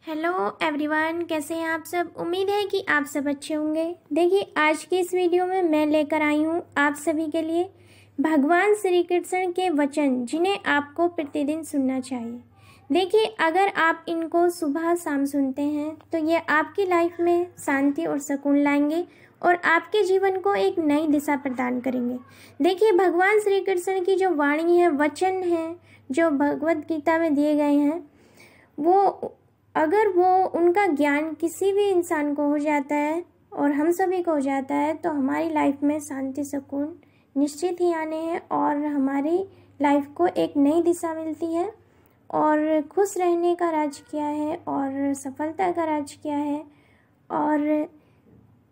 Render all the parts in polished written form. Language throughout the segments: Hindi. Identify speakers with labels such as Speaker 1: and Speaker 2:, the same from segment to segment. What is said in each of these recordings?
Speaker 1: हेलो एवरीवन, कैसे हैं आप सब। उम्मीद है कि आप सब अच्छे होंगे। देखिए, आज की इस वीडियो में मैं लेकर आई हूँ आप सभी के लिए भगवान श्री कृष्ण के वचन, जिन्हें आपको प्रतिदिन सुनना चाहिए। देखिए, अगर आप इनको सुबह शाम सुनते हैं तो ये आपकी लाइफ में शांति और सुकून लाएंगे और आपके जीवन को एक नई दिशा प्रदान करेंगे। देखिए, भगवान श्री कृष्ण की जो वाणी है, वचन है, जो भगवत गीता में दिए गए हैं, अगर उनका ज्ञान किसी भी इंसान को हो जाता है और हम सभी को हो जाता है तो हमारी लाइफ में शांति सुकून निश्चित ही आने हैं और हमारी लाइफ को एक नई दिशा मिलती है। और खुश रहने का राज क्या है और सफलता का राज क्या है, और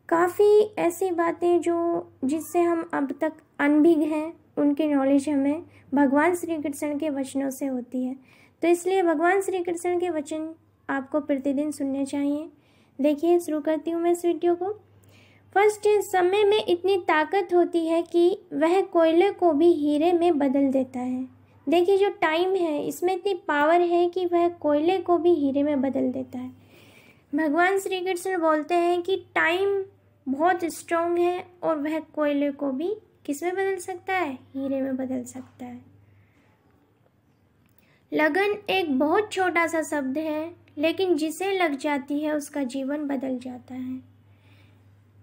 Speaker 1: काफ़ी ऐसी बातें जिससे हम अब तक अनभिज्ञ हैं, उनकी नॉलेज हमें भगवान श्री कृष्ण के वचनों से होती है। तो इसलिए भगवान श्री कृष्ण के वचन आपको प्रतिदिन सुनने चाहिए। देखिए, शुरू करती हूँ मैं इस वीडियो को। फर्स्ट, समय में इतनी ताकत होती है कि वह कोयले को भी हीरे में बदल देता है। देखिए, जो टाइम है, इसमें इतनी पावर है कि वह कोयले को भी हीरे में बदल देता है। भगवान श्री कृष्ण बोलते हैं कि टाइम बहुत स्ट्रॉन्ग है और वह कोयले को भी किस में बदल सकता है? हीरे में बदल सकता है। लगन एक बहुत छोटा सा शब्द है, लेकिन जिसे लग जाती है उसका जीवन बदल जाता है।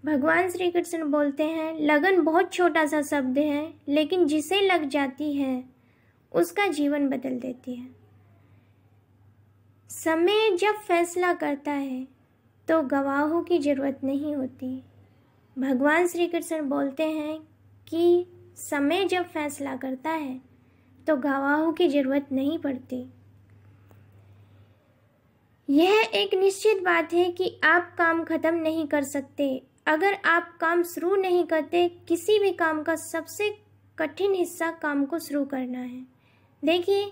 Speaker 1: भगवान श्री कृष्ण बोलते हैं, लगन बहुत छोटा सा शब्द है, लेकिन जिसे लग जाती है उसका जीवन बदल देती है। समय जब फैसला करता है तो गवाहों की जरूरत नहीं होती। भगवान श्री कृष्ण बोलते हैं कि समय जब फैसला करता है तो गवाहों की जरूरत नहीं पड़ती। यह एक निश्चित बात है कि आप काम खत्म नहीं कर सकते अगर आप काम शुरू नहीं करते। किसी भी काम का सबसे कठिन हिस्सा काम को शुरू करना है। देखिए,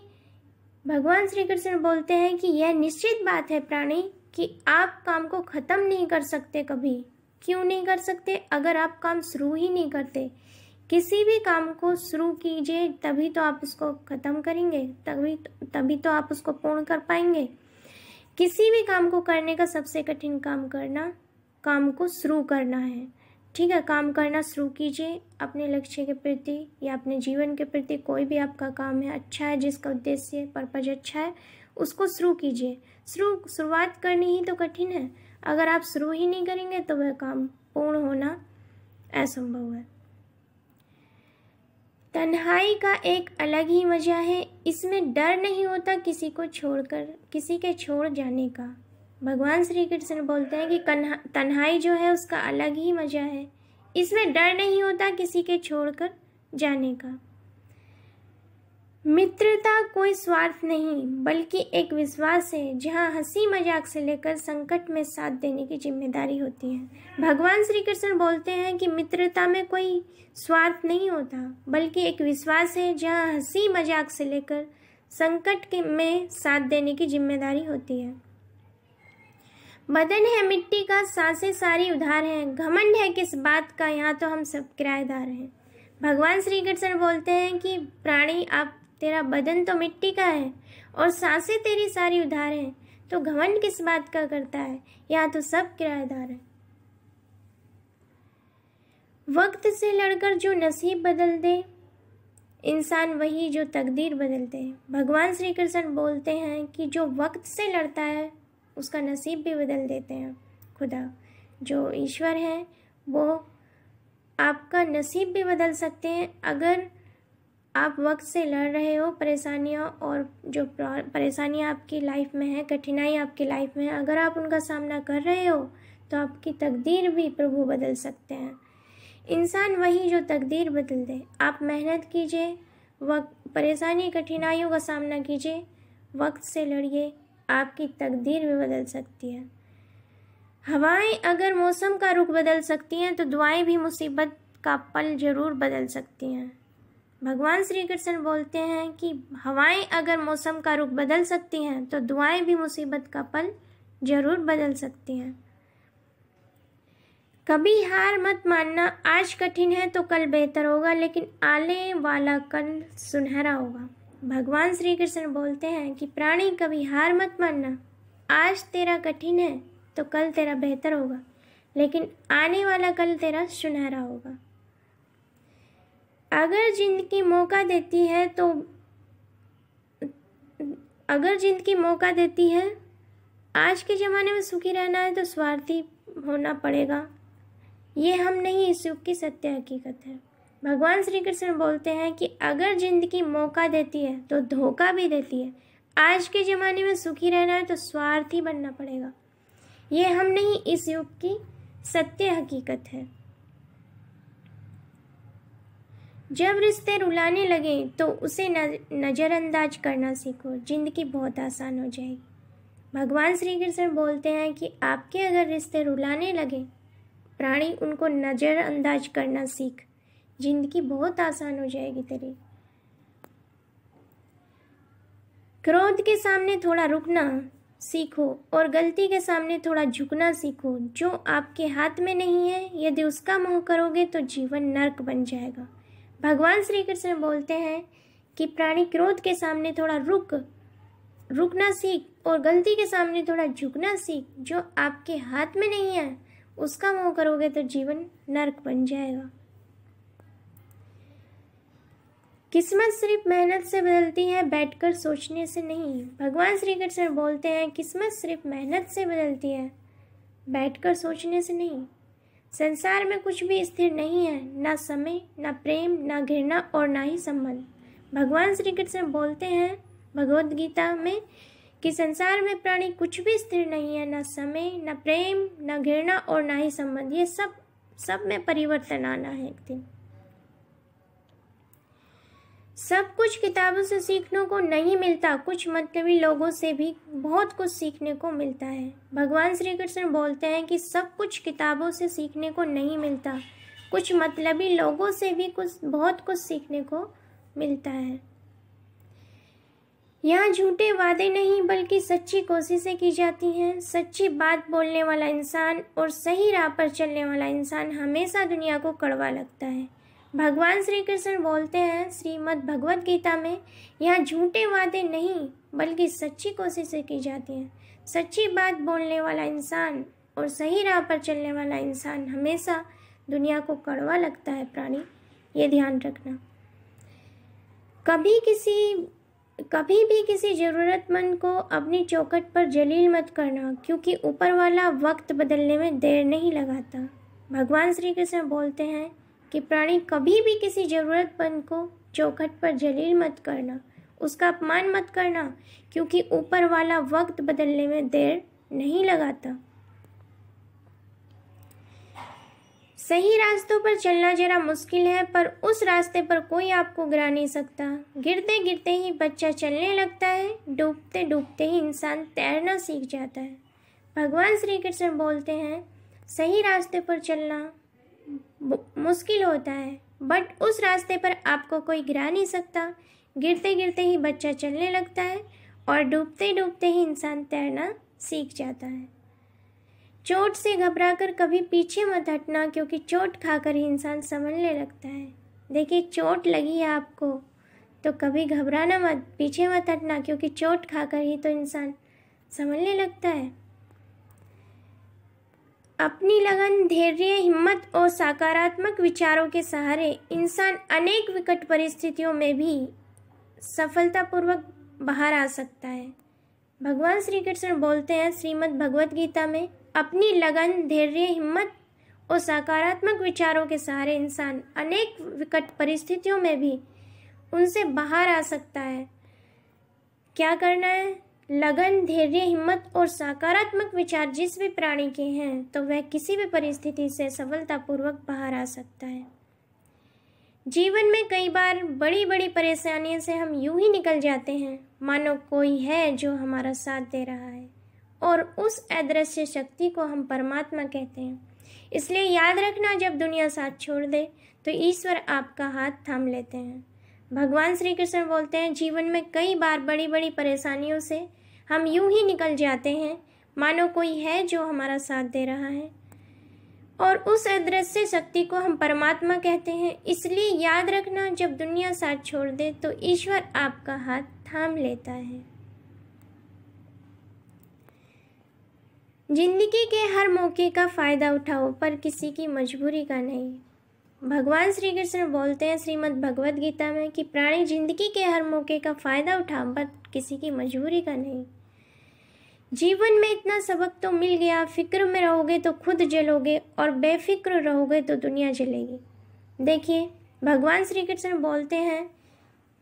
Speaker 1: भगवान श्री कृष्ण बोलते हैं कि यह निश्चित बात है प्राणी कि आप काम को खत्म नहीं कर सकते कभी। क्यों नहीं कर सकते? अगर आप काम शुरू ही नहीं करते। किसी भी काम को शुरू कीजिए, तभी तो आप उसको खत्म करेंगे, तभी तो आप उसको पूर्ण कर पाएंगे। किसी भी काम को करने का सबसे कठिन काम को शुरू करना है। ठीक है, काम करना शुरू कीजिए अपने लक्ष्य के प्रति या अपने जीवन के प्रति। कोई भी आपका काम है, अच्छा है, जिसका उद्देश्य पर्पज अच्छा है, उसको शुरू कीजिए। शुरुआत करनी ही तो कठिन है। अगर आप शुरू ही नहीं करेंगे तो वह काम पूर्ण होना असंभव है। तन्हाई का एक अलग ही मजा है। इसमें डर नहीं होता किसी के छोड़ जाने का। भगवान श्री कृष्ण बोलते हैं कि तन्हाई जो है उसका अलग ही मजा है। इसमें डर नहीं होता किसी के छोड़कर जाने का। मित्रता कोई स्वार्थ नहीं बल्कि एक विश्वास है, जहाँ हंसी मजाक से लेकर संकट में साथ देने की जिम्मेदारी होती है। भगवान श्री कृष्ण बोलते हैं कि मित्रता में कोई स्वार्थ नहीं होता बल्कि एक विश्वास है, जहाँ हंसी मजाक से लेकर संकट में साथ देने की जिम्मेदारी होती है। बदन है मिट्टी का, सांसें सारी उधार हैं, घमंड है किस बात का, यहाँ तो हम सब किराएदार हैं। भगवान श्री कृष्ण बोलते हैं कि प्राणी, आप तेरा बदन तो मिट्टी का है और सांसें तेरी सारी उधार हैं, तो घमंड किस बात का करता है, यहाँ तो सब किराएदार हैं। वक्त से लड़कर जो नसीब बदल दे, इंसान वही जो तकदीर बदल दे। भगवान श्री कृष्ण बोलते हैं कि जो वक्त से लड़ता है उसका नसीब भी बदल देते हैं खुदा। जो ईश्वर है वो आपका नसीब भी बदल सकते हैं। अगर आप वक्त से लड़ रहे हो, परेशानियाँ और जो परेशानियाँ आपकी लाइफ में है, कठिनाई आपकी लाइफ में है, अगर आप उनका सामना कर रहे हो तो आपकी तकदीर भी प्रभु बदल सकते हैं। इंसान वही जो तकदीर बदल दे। आप मेहनत कीजिए, परेशानी कठिनाइयों का सामना कीजिए, वक्त से लड़िए, आपकी तकदीर भी बदल सकती है। हवाएं अगर मौसम का रुख बदल सकती हैं तो दुआएं भी मुसीबत का पल जरूर बदल सकती हैं। भगवान श्री कृष्ण बोलते हैं कि हवाएं अगर मौसम का रुख बदल सकती हैं तो दुआएं भी मुसीबत का पल जरूर बदल सकती हैं। कभी हार मत मानना। आज कठिन है तो कल बेहतर होगा, लेकिन आने वाला कल सुनहरा होगा। भगवान श्री कृष्ण बोलते हैं कि प्राणी, कभी हार मत मानना। आज तेरा कठिन है तो कल तेरा बेहतर होगा, लेकिन आने वाला कल तेरा सुनहरा होगा। अगर जिंदगी मौका देती है, आज के ज़माने में सुखी रहना है तो स्वार्थी होना पड़ेगा। ये हम नहीं, इस युग की सत्य हकीकत है। भगवान श्री कृष्ण बोलते हैं कि अगर जिंदगी मौका देती है तो धोखा भी देती है। आज के ज़माने में सुखी रहना है तो स्वार्थी बनना पड़ेगा। ये हम नहीं, इस युग की सत्य हकीकत है। जब रिश्ते रुलाने लगे तो उसे नज़रअंदाज करना सीखो, जिंदगी बहुत आसान हो जाएगी। भगवान श्री कृष्ण बोलते हैं कि आपके अगर रिश्ते रुलाने लगे प्राणी, उनको नज़रअंदाज करना सीख, जिंदगी बहुत आसान हो जाएगी तेरी। क्रोध के सामने थोड़ा रुकना सीखो और गलती के सामने थोड़ा झुकना सीखो। जो आपके हाथ में नहीं है, यदि उसका मोह करोगे तो जीवन नर्क बन जाएगा। भगवान श्री कृष्ण बोलते हैं कि प्राणी क्रोध के सामने थोड़ा रुकना सीख और गलती के सामने थोड़ा झुकना सीख। जो आपके हाथ में नहीं है उसका मोह करोगे तो जीवन नर्क बन जाएगा। किस्मत सिर्फ मेहनत से बदलती है, बैठकर सोचने से नहीं। भगवान श्री कृष्ण बोलते हैं किस्मत सिर्फ मेहनत से बदलती है, बैठकर सोचने से नहीं। संसार में कुछ भी स्थिर नहीं है, ना समय, ना प्रेम, ना घृणा और ना ही संबंध। भगवान श्री कृष्ण बोलते हैं भगवद गीता में कि संसार में प्राणी कुछ भी स्थिर नहीं है, ना समय, ना प्रेम, ना घृणा और ना ही संबंध। ये सब में परिवर्तन आना है एक दिन। सब कुछ किताबों से सीखने को नहीं मिलता, कुछ मतलबी लोगों से भी बहुत कुछ सीखने को मिलता है। भगवान श्री कृष्ण बोलते हैं कि सब कुछ किताबों से सीखने को नहीं मिलता, कुछ मतलबी लोगों से भी बहुत कुछ सीखने को मिलता है। यहाँ झूठे वादे नहीं बल्कि सच्ची कोशिशें की जाती हैं। सच्ची बात बोलने वाला इंसान और सही राह पर चलने वाला इंसान हमेशा दुनिया को कड़वा लगता है। भगवान श्री कृष्ण बोलते हैं श्रीमद् भगवद गीता में, यहाँ झूठे वादे नहीं बल्कि सच्ची कोशिशें की जाती हैं। सच्ची बात बोलने वाला इंसान और सही राह पर चलने वाला इंसान हमेशा दुनिया को कड़वा लगता है। प्राणी, ये ध्यान रखना। कभी भी किसी ज़रूरतमंद को अपनी चौखट पर जलील मत करना, क्योंकि ऊपर वाला वक्त बदलने में देर नहीं लगाता। भगवान श्री कृष्ण बोलते हैं कि प्राणी, कभी भी किसी ज़रूरतमंद को चौखट पर जलील मत करना, उसका अपमान मत करना, क्योंकि ऊपर वाला वक्त बदलने में देर नहीं लगाता। सही रास्तों पर चलना जरा मुश्किल है, पर उस रास्ते पर कोई आपको गिरा नहीं सकता। गिरते गिरते ही बच्चा चलने लगता है, डूबते डूबते ही इंसान तैरना सीख जाता है। भगवान श्री कृष्ण बोलते हैं सही रास्ते पर चलना मुश्किल होता है, बट उस रास्ते पर आपको कोई गिरा नहीं सकता। गिरते गिरते ही बच्चा चलने लगता है और डूबते डूबते ही इंसान तैरना सीख जाता है। चोट से घबराकर कभी पीछे मत हटना, क्योंकि चोट खाकर ही इंसान संभलने लगता है। देखिए, चोट लगी है आपको तो कभी घबराना मत, पीछे मत हटना, क्योंकि चोट खाकर ही तो इंसान संभलने लगता है। अपनी लगन, धैर्य, हिम्मत और सकारात्मक विचारों के सहारे इंसान अनेक विकट परिस्थितियों में भी सफलतापूर्वक बाहर आ सकता है। भगवान श्री कृष्ण बोलते हैं श्रीमद् भगवद गीता में, अपनी लगन, धैर्य, हिम्मत और सकारात्मक विचारों के सहारे इंसान अनेक विकट परिस्थितियों में भी उनसे बाहर आ सकता है। क्या करना है? लगन, धैर्य, हिम्मत और सकारात्मक विचार जिस भी प्राणी के हैं तो वह किसी भी परिस्थिति से सफलतापूर्वक बाहर आ सकता है। जीवन में कई बार बड़ी बड़ी परेशानियों से हम यूं ही निकल जाते हैं मानो कोई है जो हमारा साथ दे रहा है, और उस अदृश्य शक्ति को हम परमात्मा कहते हैं। इसलिए याद रखना, जब दुनिया साथ छोड़ दे तो ईश्वर आपका हाथ थाम लेते हैं। भगवान श्री कृष्ण बोलते हैं जीवन में कई बार बड़ी बड़ी परेशानियों से हम यूं ही निकल जाते हैं मानो कोई है जो हमारा साथ दे रहा है, और उस अदृश्य शक्ति को हम परमात्मा कहते हैं। इसलिए याद रखना, जब दुनिया साथ छोड़ दे तो ईश्वर आपका हाथ थाम लेता है। जिंदगी के हर मौके का फ़ायदा उठाओ, पर किसी की मजबूरी का नहीं। भगवान श्री कृष्ण बोलते हैं श्रीमद् भगवत गीता में कि प्राणी जिंदगी के हर मौके का फ़ायदा उठा, पर किसी की मजबूरी का नहीं। जीवन में इतना सबक तो मिल गया, फिक्र में रहोगे तो खुद जलोगे और बेफिक्र रहोगे तो दुनिया जलेगी। देखिए, भगवान श्री कृष्ण बोलते हैं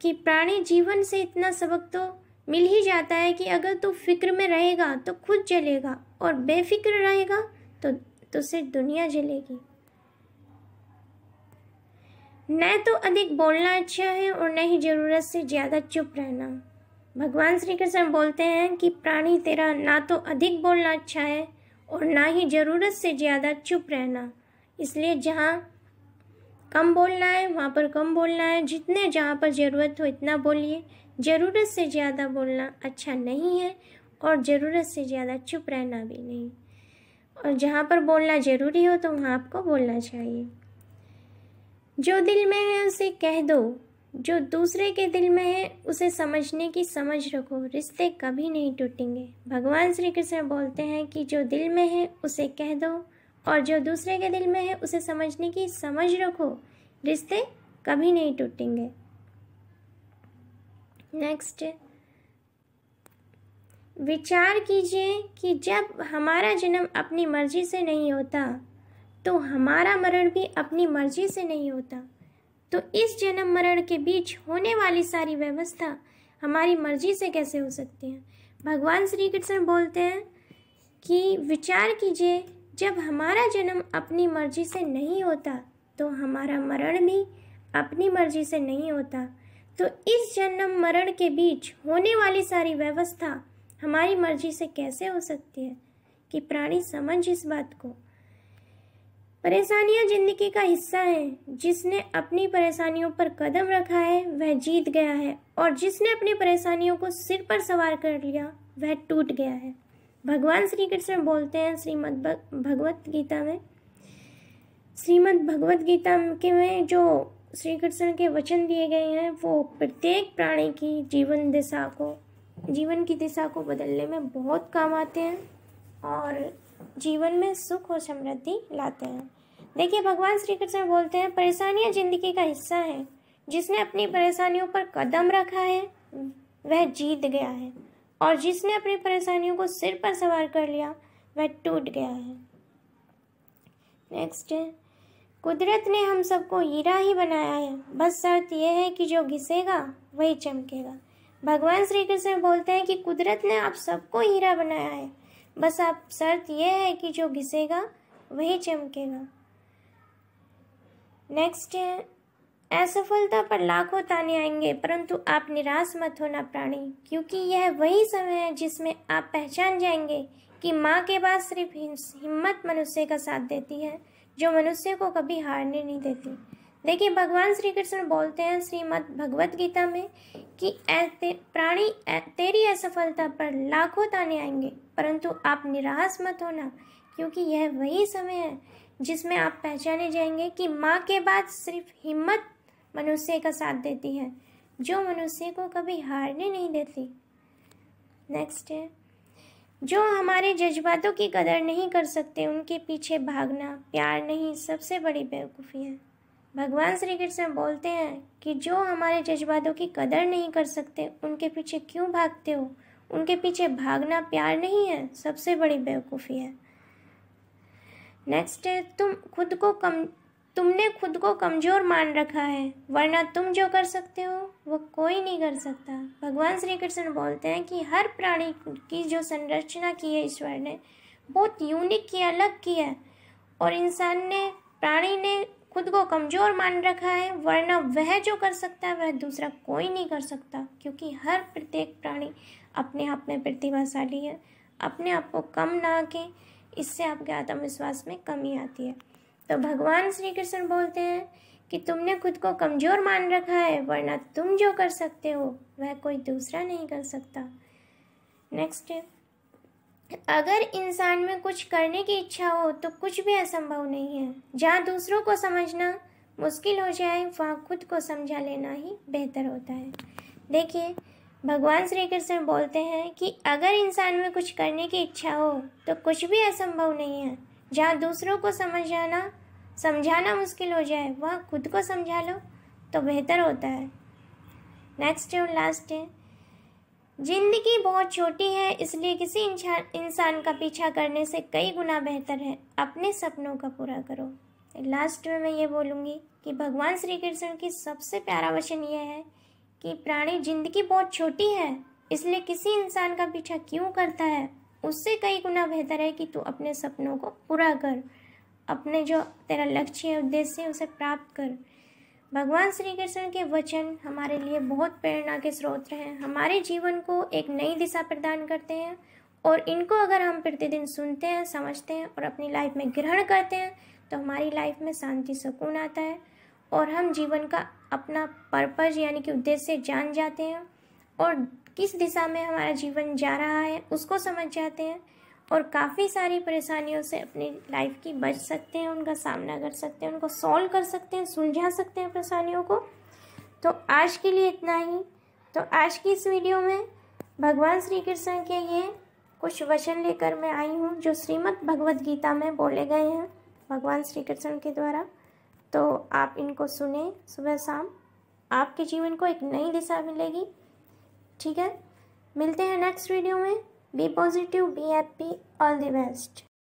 Speaker 1: कि प्राणी जीवन से इतना सबक तो मिल ही जाता है कि अगर तू फिक्र में रहेगा तो खुद जलेगा और बेफिक्र रहेगा तो सिर्फ दुनिया जलेगी। न तो अधिक बोलना अच्छा है और न ही ज़रूरत से ज़्यादा चुप रहना। भगवान श्री कृष्ण बोलते हैं कि प्राणी तेरा ना तो अधिक बोलना अच्छा है और ना ही ज़रूरत से ज़्यादा चुप रहना। इसलिए जहाँ कम बोलना है वहाँ पर कम बोलना है, जितने जहाँ पर ज़रूरत हो इतना बोलिए। ज़रूरत से ज़्यादा बोलना अच्छा नहीं है और ज़रूरत से ज़्यादा चुप रहना भी नहीं। और जहाँ पर बोलना ज़रूरी हो तो वहाँ आपको बोलना चाहिए। जो दिल में है उसे कह दो, जो दूसरे के दिल में है उसे समझने की समझ रखो, रिश्ते कभी नहीं टूटेंगे। भगवान श्री कृष्ण बोलते हैं कि जो दिल में है उसे कह दो और जो दूसरे के दिल में है उसे समझने की समझ रखो, रिश्ते कभी नहीं टूटेंगे। नेक्स्ट, विचार कीजिए कि जब हमारा जन्म अपनी मर्जी से नहीं होता तो हमारा मरण भी अपनी मर्जी से नहीं होता। तो इस जन्म मरण के बीच होने वाली सारी व्यवस्था हमारी मर्जी से कैसे हो सकती है। भगवान श्री कृष्ण बोलते हैं कि विचार कीजिए, जब हमारा जन्म अपनी मर्जी से नहीं होता तो हमारा मरण भी अपनी मर्जी से नहीं होता। तो इस जन्म मरण के बीच होने वाली सारी व्यवस्था हमारी मर्जी से कैसे हो सकती है कि प्राणी समझ इस बात को। परेशानियां जिंदगी का हिस्सा हैं। जिसने अपनी परेशानियों पर कदम रखा है वह जीत गया है और जिसने अपनी परेशानियों को सिर पर सवार कर लिया वह टूट गया है। भगवान श्री कृष्ण बोलते हैं श्रीमद् भगवत गीता के में जो श्री कृष्ण के वचन दिए गए हैं वो प्रत्येक प्राणी की जीवन की दिशा को बदलने में बहुत काम आते हैं और जीवन में सुख और समृद्धि लाते हैं। देखिए, भगवान श्री कृष्ण बोलते हैं परेशानियां जिंदगी का हिस्सा है। जिसने अपनी परेशानियों पर कदम रखा है वह जीत गया है और जिसने अपनी परेशानियों को सिर पर सवार कर लिया वह टूट गया है। नेक्स्ट है, कुदरत ने हम सबको हीरा ही बनाया है, बस शर्त यह है कि जो घिसेगा वही चमकेगा। भगवान श्री कृष्ण बोलते हैं कि कुदरत ने आप सबको हीरा बनाया है, बस आप शर्त यह है कि जो घिसेगा वही चमकेगा। नेक्स्ट है, असफलता पर लाखों ताने आएंगे परंतु आप निराश मत होना प्राणी, क्योंकि यह वही समय है जिसमें आप पहचान जाएंगे कि माँ के बाद सिर्फ हिम्मत मनुष्य का साथ देती है, जो मनुष्य को कभी हारने नहीं देती। देखिए, भगवान श्री कृष्ण बोलते हैं श्रीमद् भगवत गीता में कि प्राणी तेरी असफलता पर लाखों ताने आएंगे परंतु आप निराश मत होना, क्योंकि यह वही समय है जिसमें आप पहचाने जाएंगे कि माँ के बाद सिर्फ हिम्मत मनुष्य का साथ देती है, जो मनुष्य को कभी हारने नहीं देती। नेक्स्ट है, जो हमारे जज्बातों की कदर नहीं कर सकते उनके पीछे भागना प्यार नहीं, सबसे बड़ी बेवकूफ़ी है। भगवान श्री कृष्ण बोलते हैं कि जो हमारे जज्बातों की कदर नहीं कर सकते उनके पीछे क्यों भागते हो, उनके पीछे भागना प्यार नहीं है, सबसे बड़ी बेवकूफ़ी है। नेक्स्ट है, तुमने खुद को कमज़ोर मान रखा है, वरना तुम जो कर सकते हो वो कोई नहीं कर सकता। भगवान श्री कृष्ण बोलते हैं कि हर प्राणी की जो संरचना की है ईश्वर ने बहुत यूनिक की, अलग की है और प्राणी ने खुद को कमज़ोर मान रखा है, वरना वह जो कर सकता है वह दूसरा कोई नहीं कर सकता, क्योंकि हर प्रत्येक प्राणी अपने आप में प्रतिभाशाली है। अपने आप को कम ना आके, इससे आपके आत्मविश्वास में कमी आती है। तो भगवान श्री कृष्ण बोलते हैं कि तुमने खुद को कमज़ोर मान रखा है, वरना तुम जो कर सकते हो वह कोई दूसरा नहीं कर सकता। नेक्स्ट है, अगर इंसान में कुछ करने की इच्छा हो तो कुछ भी असंभव नहीं है। जहाँ दूसरों को समझना मुश्किल हो जाए वहाँ खुद को समझा लेना ही बेहतर होता है। देखिए, भगवान श्री कृष्ण बोलते हैं कि अगर इंसान में कुछ करने की इच्छा हो तो कुछ भी असंभव नहीं है। जहाँ दूसरों को समझाना मुश्किल हो जाए, वहाँ खुद को समझा लो तो बेहतर होता है। नेक्स्ट और लास्ट है, जिंदगी बहुत छोटी है, इसलिए किसी इंसान का पीछा करने से कई गुना बेहतर है अपने सपनों का पूरा करो। लास्ट में मैं ये बोलूँगी कि भगवान श्री कृष्ण की सबसे प्यारा वचन ये है कि प्राणी, जिंदगी बहुत छोटी है, इसलिए किसी इंसान का पीछा क्यों करता है, उससे कई गुना बेहतर है कि तू अपने सपनों को पूरा कर, अपने जो तेरा लक्ष्य है, उद्देश्य है, उसे प्राप्त कर। भगवान श्री कृष्ण के वचन हमारे लिए बहुत प्रेरणा के स्रोत हैं, हमारे जीवन को एक नई दिशा प्रदान करते हैं, और इनको अगर हम प्रतिदिन सुनते हैं, समझते हैं और अपनी लाइफ में ग्रहण करते हैं तो हमारी लाइफ में शांति, सुकून आता है और हम जीवन का अपना पर्पस यानी कि उद्देश्य जान जाते हैं और किस दिशा में हमारा जीवन जा रहा है उसको समझ जाते हैं और काफ़ी सारी परेशानियों से अपनी लाइफ की बच सकते हैं, उनका सामना कर सकते हैं, उनको सॉल्व कर सकते हैं, सुलझा सकते हैं परेशानियों को। तो आज के लिए इतना ही। तो आज की इस वीडियो में भगवान श्री कृष्ण के ये कुछ वचन लेकर मैं आई हूँ जो श्रीमद् भगवद गीता में बोले गए हैं भगवान श्री कृष्ण के द्वारा। तो आप इनको सुने सुबह शाम, आपके जीवन को एक नई दिशा मिलेगी। ठीक है, मिलते हैं नेक्स्ट वीडियो में। Be positive, be happy, all the best.